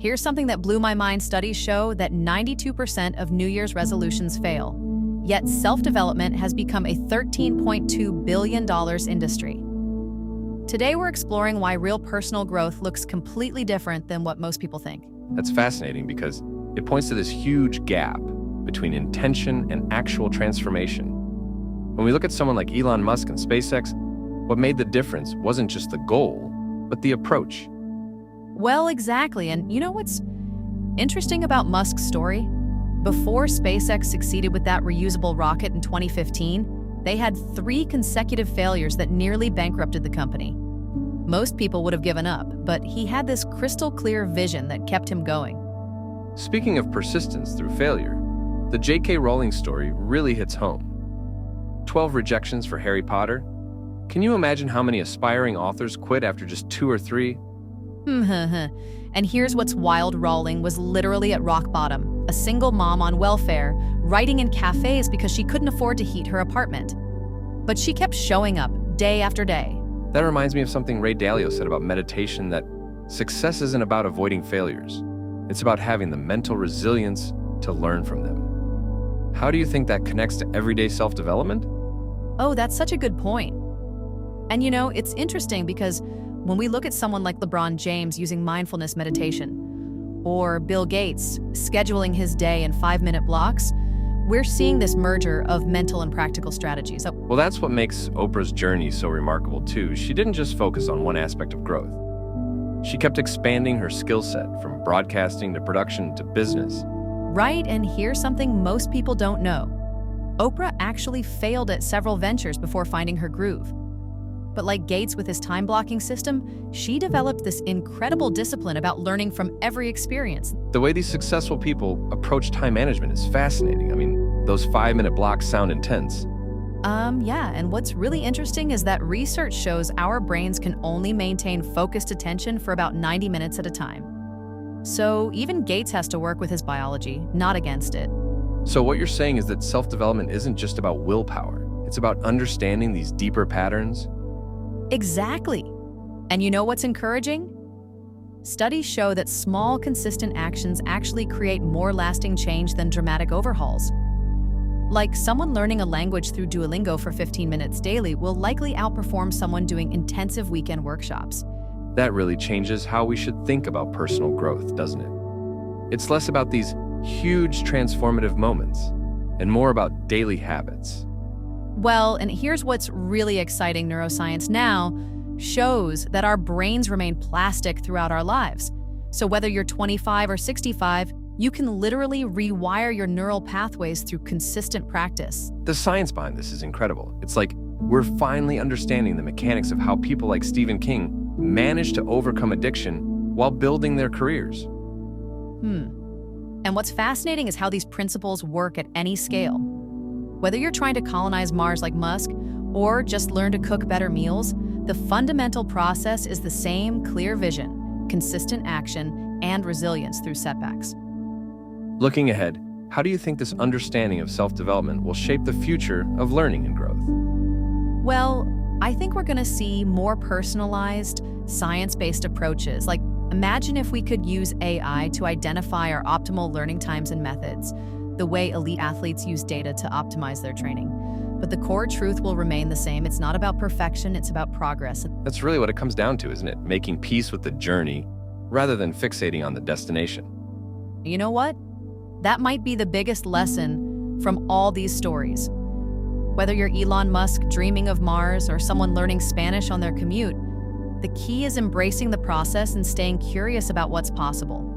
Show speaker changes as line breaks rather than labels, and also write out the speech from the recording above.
Here's something that blew my mind. Studies show that 92% of New Year's resolutions fail. Yet self-development has become a $13.2 billion industry. Today we're exploring why real personal growth looks completely different than what most people think.
That's fascinating because it points to this huge gap between intention and actual transformation. When we look at someone like Elon Musk and SpaceX, what made the difference wasn't just the goal, but the approach.
Well, exactly. And you know what's interesting about Musk's story? Before SpaceX succeeded with that reusable rocket in 2015, they had 3 consecutive failures that nearly bankrupted the company. Most people would have given up, but he had this crystal clear vision that kept him going.
Speaking of persistence through failure, the J.K. Rowling story really hits home. 12 rejections for Harry Potter. Can you imagine how many aspiring authors quit after just 2 or 3?
And here's what's wild. Rowling was literally at rock bottom, a single mom on welfare, writing in cafes because she couldn't afford to heat her apartment. But she kept showing up day after day.
That reminds me of something Ray Dalio said about meditation, that success isn't about avoiding failures. It's about having the mental resilience to learn from them. How do you think that connects to everyday self-development?
Oh, that's such a good point. And you know, it's interesting because when we look at someone like LeBron James using mindfulness meditation, or Bill Gates scheduling his day in 5-minute blocks, we're seeing this merger of mental and practical strategies.
Well, that's what makes Oprah's journey so remarkable too. She didn't just focus on one aspect of growth. She kept expanding her skill set from broadcasting to production to business.
Right, and here's something most people don't know. Oprah actually failed at several ventures before finding her groove. But like Gates with his time-blocking system, she developed this incredible discipline about learning from every experience.
The way these successful people approach time management is fascinating. I mean, those 5-minute blocks sound intense.
Yeah, and what's really interesting is that research shows our brains can only maintain focused attention for about 90 minutes at a time. So even Gates has to work with his biology, not against it.
So what you're saying is that self-development isn't just about willpower. It's about understanding these deeper patterns.
Exactly. And you know what's encouraging? Studies show that small, consistent actions actually create more lasting change than dramatic overhauls. Like someone learning a language through Duolingo for 15 minutes daily will likely outperform someone doing intensive weekend workshops.
That really changes how we should think about personal growth, doesn't it? It's less about these huge transformative moments and more about daily habits.
Well, and here's what's really exciting. Neuroscience now shows that our brains remain plastic throughout our lives. So whether you're 25 or 65, you can literally rewire your neural pathways through consistent practice.
The science behind this is incredible. It's like we're finally understanding the mechanics of how people like Stephen King manage to overcome addiction while building their careers.
And what's fascinating is how these principles work at any scale. Whether you're trying to colonize Mars like Musk or just learn to cook better meals, the fundamental process is the same: clear vision, consistent action, and resilience through setbacks.
Looking ahead, how do you think this understanding of self-development will shape the future of learning and growth?
Well, I think we're going to see more personalized, science-based approaches. Like, imagine if we could use AI to identify our optimal learning times and methods, the way elite athletes use data to optimize their training. But the core truth will remain the same. It's not about perfection, it's about progress.
That's really what it comes down to, isn't it? Making peace with the journey rather than fixating on the destination.
You know what? That might be the biggest lesson from all these stories. Whether you're Elon Musk dreaming of Mars or someone learning Spanish on their commute, the key is embracing the process and staying curious about what's possible.